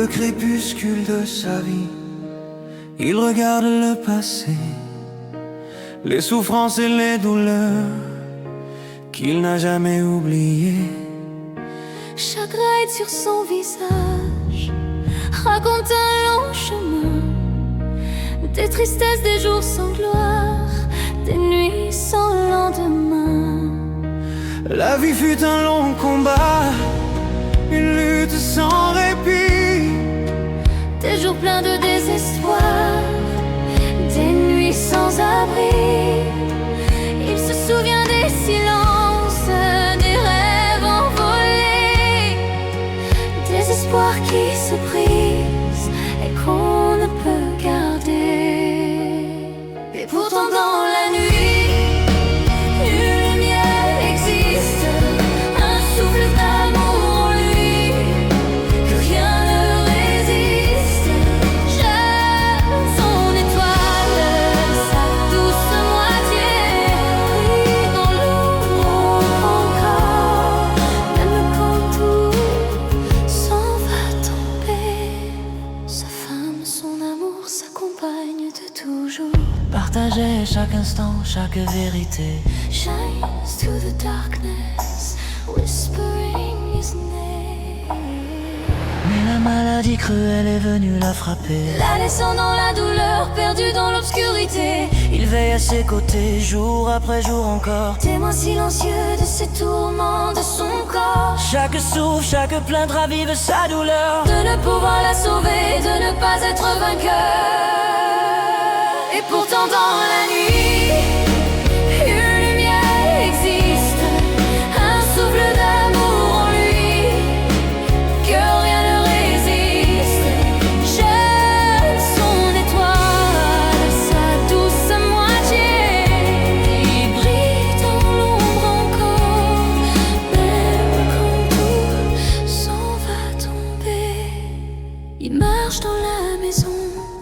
crépuscule de sa vie, il regarde le passé, les souffrances et les douleurs qu'il n'a jamais oubliées. Chaque ride sur son visage raconte un long chemin, des tristesses, des jours sans gloire, des nuits sans lendemain. La vie fut un long combat, une lutte sans répit, des jours pleins de désespoir, des nuits sans abri. Il se souvient des silences, des rêves envolés, des espoirs qui se brisent et qu'on ne peut garder. Et pourtant dans la nuit, nulle lumière existe, un souffle d'amour en lui, que rien ne résiste. J'aime son étoile, sa douce moitié, brille dans l'ombre encore, même quand tout s'en va tomber. Sa femme, son amour, sa compagne de toujours, Partageait chaque instant, chaque vérité. shines through the darkness, whispering his name. Mais la maladie cruelle est venue la frapper. La laissant dans la douleur, perdue dans l'obscurité, Il veille à ses côtés, jour après jour encore. témoin silencieux de ses tourments, de son corps. Chaque souffle, chaque plainte ravive sa douleur. De ne pouvoir la sauver, de ne pas être vainqueur. Et pourtant dans la nuit, une lumière existe, un souffle d'amour en lui, que rien ne résiste. J'aime son étoile, sa douce moitié, qui brille dans l'ombre encore, même quand tout s'en va tomber. Il marche dans la maison,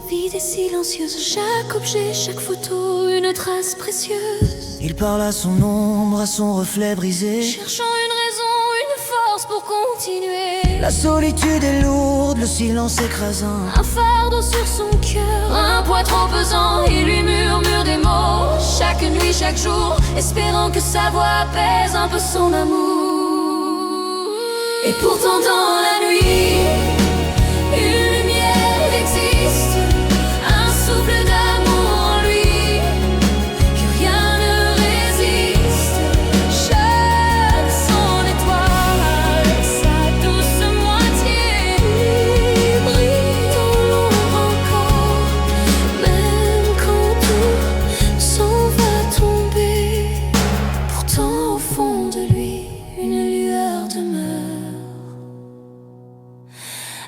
vide et silencieuse, chaque objet, chaque photo, une trace précieuse. Il parle à son ombre, à son reflet brisé. Cherchant une raison, une force pour continuer. La solitude est lourde, le silence écrasant. Un fardeau sur son cœur, un poids trop pesant. Il lui murmure des mots, chaque nuit, chaque jour, espérant que sa voix apaise un peu son amour. Et pourtant dans la nuit, une lumière existe, un souffle d'amour en lui, que rien ne résiste. J'aime son étoile, sa douce moitié, qui brille dans l'ombre encore, même quand tout s'en va tomber. Pourtant au fond de lui, une lueur demeure.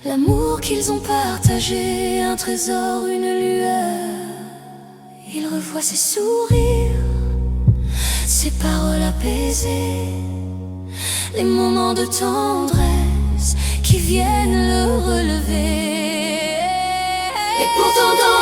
L'amour qu'ils ont partagé, un trésor, une lueur. Il revoit ses sourires, ses paroles apaisées, les moments de tendresse qui viennent le relever. Et pourtant dans